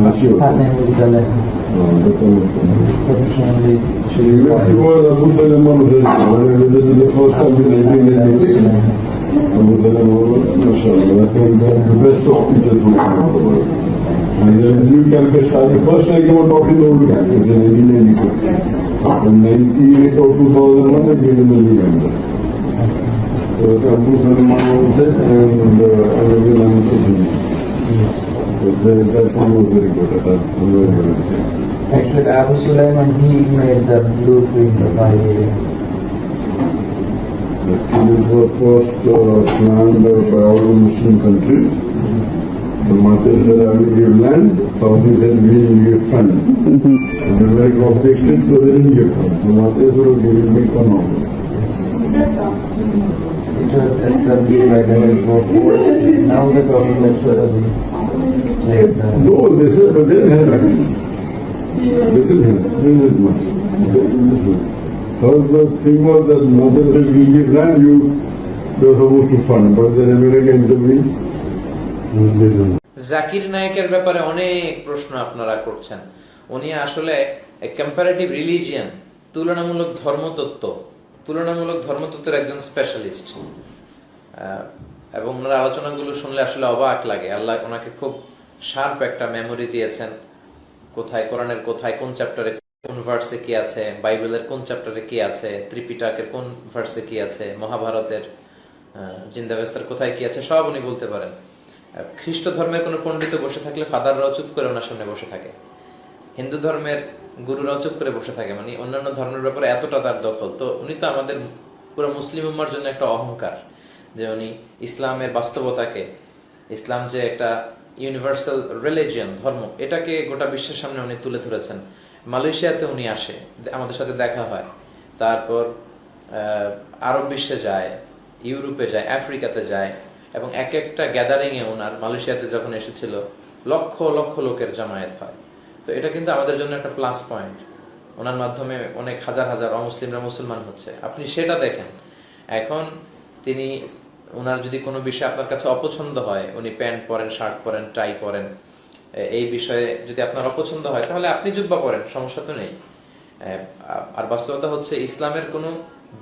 Partner with Saleh. Professionally, best of teachers who come forward. And then new campus started. First I came on top in the old campus in 1996. In 98 or 2001 I came in the new campus. So Abu Salman was there and Arabian Amin. That one was very good. That was very good. actually Abu Sulaiman, he made the blueprint by The schools were first planned by all the Muslim countries. The Mahathir said, I will give land. Saudi said, we will give fund. And the America objected, so they didn't give fund. So Mahathir said, okay, we will make fund of it. it was established by the World War. Now the government suddenly laid the No, they said, but they didn't have it. They didn't have it. They didn't have much. They didn't have it. First the thing was that Mahathir said, we will give land, you are supposed to fund. But then America intervened. And they didn't. Zakir নায়েকের ব্যাপারে অনেক প্রশ্ন আপনারা করছেন। উনি আসলে comparative religion, তুলনামূলক ধর্মতত্ত্বের একজন specialist, এবং ওনার আলোচনাগুলো শুনলে আসলে অবাক লাগে। আল্লাহ ওনাকে খুব শার্প একটা মেমোরি দিয়েছেন, কোথায় কোরআনের কোথায় কোন চ্যাপ্টারে কোন ভার্সে কি আছে, বাইবেলের কোন চ্যাপ্টারে কি আছে, ত্রিপিটকের কোন ভার্সে কি আছে, মহাভারতের জিন্দাবেস্তার কোথায় কি আছে, সব উনি বলতে পারেন। খ্রিস্ট ধর্মের কোনো পণ্ডিত বসে থাকলে ফাদাররাও চুপ করে ওনার সামনে বসে থাকে, হিন্দু ধর্মের গুরুরাও চুপ করে বসে থাকে, মানে অন্যান্য ধর্মের ব্যাপারে এতটা তার দখল। তো উনি তো আমাদের পুরো মুসলিম উম্মার জন্য একটা অহংকার যে উনি ইসলামের বাস্তবতাকে, ইসলাম যে একটা ইউনিভার্সাল রিলিজিয়ন, ধর্ম, এটাকে গোটা বিশ্বের সামনে উনি তুলে ধরেছেন। মালয়েশিয়াতে উনি আসে, আমাদের সাথে দেখা হয়, তারপর আরব বিশ্বে যায়, ইউরোপে যায়, আফ্রিকাতে যায়, এবং এক একটা গ্যাদারিংয়ে ওনার, মালয়েশিয়াতে যখন এসেছিল লক্ষ লক্ষ লোকের জামায়াত হয়। তো এটা কিন্তু আমাদের জন্য একটা প্লাস পয়েন্ট। ওনার মাধ্যমে অনেক হাজার হাজার অমুসলিমরা মুসলমান হচ্ছে, আপনি সেটা দেখেন। এখন তিনি, ওনার যদি কোনো বিষয় আপনার কাছে অপছন্দ হয়, উনি প্যান্ট পরেন, শার্ট পরেন, টাই পরেন, এই বিষয়ে যদি আপনার অপছন্দ হয় তাহলে আপনি জুব্বা পরেন, সমস্যা তো নেই। আর বাস্তবতা হচ্ছে ইসলামের কোনো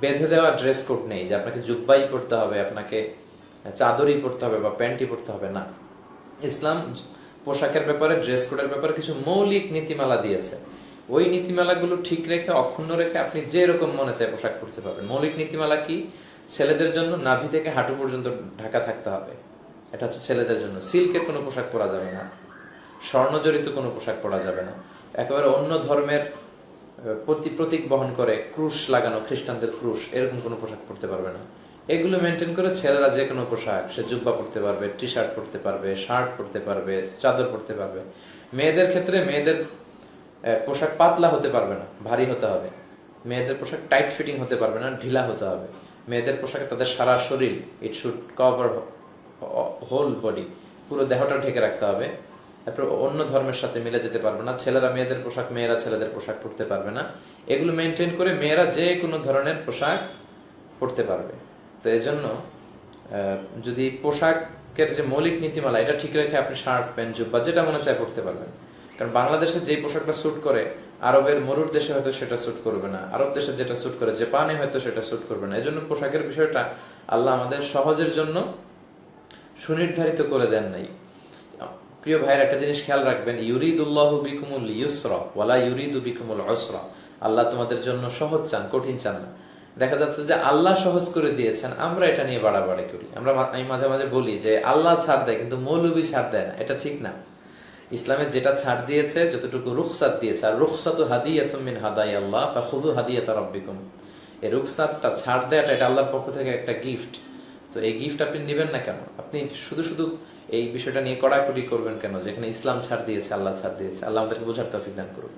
বেঁধে দেওয়া ড্রেস কোড নেই যে আপনাকে জুব্বাই পরতে হবে, আপনাকে চাদরই পরতে হবে বা প্যান্টই পরতে হবে, না। ইসলাম পোশাকের ব্যাপারে, ড্রেস কোডের ব্যাপারে কিছু মৌলিক নীতিমালা দিয়েছে। ওই নীতিমালাগুলো ঠিক রেখে, অক্ষুণ্ণ রেখে আপনি যে রকম মনে চায় পোশাক পরতে পারবেন। মৌলিক নীতিমালা কি? ছেলেদের জন্য নাভি থেকে হাঁটু পর্যন্ত ঢাকা থাকতে হবে, এটা হচ্ছে ছেলেদের জন্য। সিল্কের কোনো পোশাক পরা যাবে না, স্বর্ণজড়িত কোনো পোশাক পরা যাবে না, একেবারে অন্য ধর্মের প্রতীক বহন করে ক্রুশ লাগানো, খ্রিস্টানদের ক্রুশ, এরকম কোনো পোশাক পরতে পারবে না। এগুলো মেনটেন করে ছেলেরা যে কোনো পোশাক, সে জুব্বা পরতে পারবে, টি শার্ট পরতে পারবে, শার্ট পরতে পারবে, চাদর পরতে পারবে। মেয়েদের ক্ষেত্রে মেয়েদের পোশাক পাতলা হতে পারবে না, ভারী হতে হবে। মেয়েদের পোশাক টাইট ফিটিং হতে পারবে না, ঢিলা হতে হবে। মেয়েদের পোশাকে তাদের সারা শরীর, it should cover whole body, পুরো দেহটা ঢেকে রাখতে হবে। তারপর অন্য ধর্মের সাথে মিলে যেতে পারবে না। ছেলেরা মেয়েদের পোশাক, মেয়েরা ছেলেদের পোশাক পরতে পারবে না। এগুলো মেনটেন করে মেয়েরা যে কোনো ধরনের পোশাক পরতে পারবে। তো এই জন্য যদি পোশাকের যে মৌলিক নীতিমালা, এটা ঠিক রেখে আপনি শার্ট, প্যান্ট, জুব্বা যেটা মনে চায় পরতে পারবেন। কারণ বাংলাদেশে যেই পোশাকটা স্যুট করে, আরবের মরুর দেশে হয়তো সেটা স্যুট করবে না, আরব দেশে যেটা স্যুট করে জাপানে হয়তো সেটা স্যুট করবে না। এই জন্য পোশাকের বিষয়টা আল্লাহ আমাদের সহজের জন্য সুনির্ধারিত করে দেন নাই। প্রিয় ভাইয়ের, একটা জিনিস খেয়াল রাখবেন, ইউরিদুল্লাহু বিকুমুল ইউসরা ওয়ালা ইউরিদু বিকুমুল উসরা। আল্লাহ তোমাদের জন্য সহজ চান, কঠিন চান না। দেখা যাচ্ছে যে আল্লাহ সহজ করে দিয়েছেন, আমরা এটা নিয়ে বাড়াবাড়ি করি। আমি মাঝে মাঝে বলি যে আল্লাহ ছাড় দেয় কিন্তু মৌলবী ছাড় দেয় না, এটা ঠিক না। ইসলামে যেটা ছাড় দিয়েছে, যতটুকু রুখসাত দিয়েছে, আর রুখসাতু হাদিয়াতুম মিন হাদায়াল্লাহ ফাখুযু হাদিয়াতা রাব্বিকুম, এই রুখসাতটা, ছাড় দেয়াটা, এটা আল্লাহর পক্ষ থেকে একটা গিফট। তো এই গিফট আপনি নেবেন না কেন? আপনি শুধু শুধু এই বিষয়টা নিয়ে কড়াকড়ি করবেন কেন, যেখানে ইসলাম ছাড় দিয়েছে, আল্লাহ ছাড় দিয়েছে? আল্লাহ আমাদেরকে বোঝার তৌফিক দান করুন।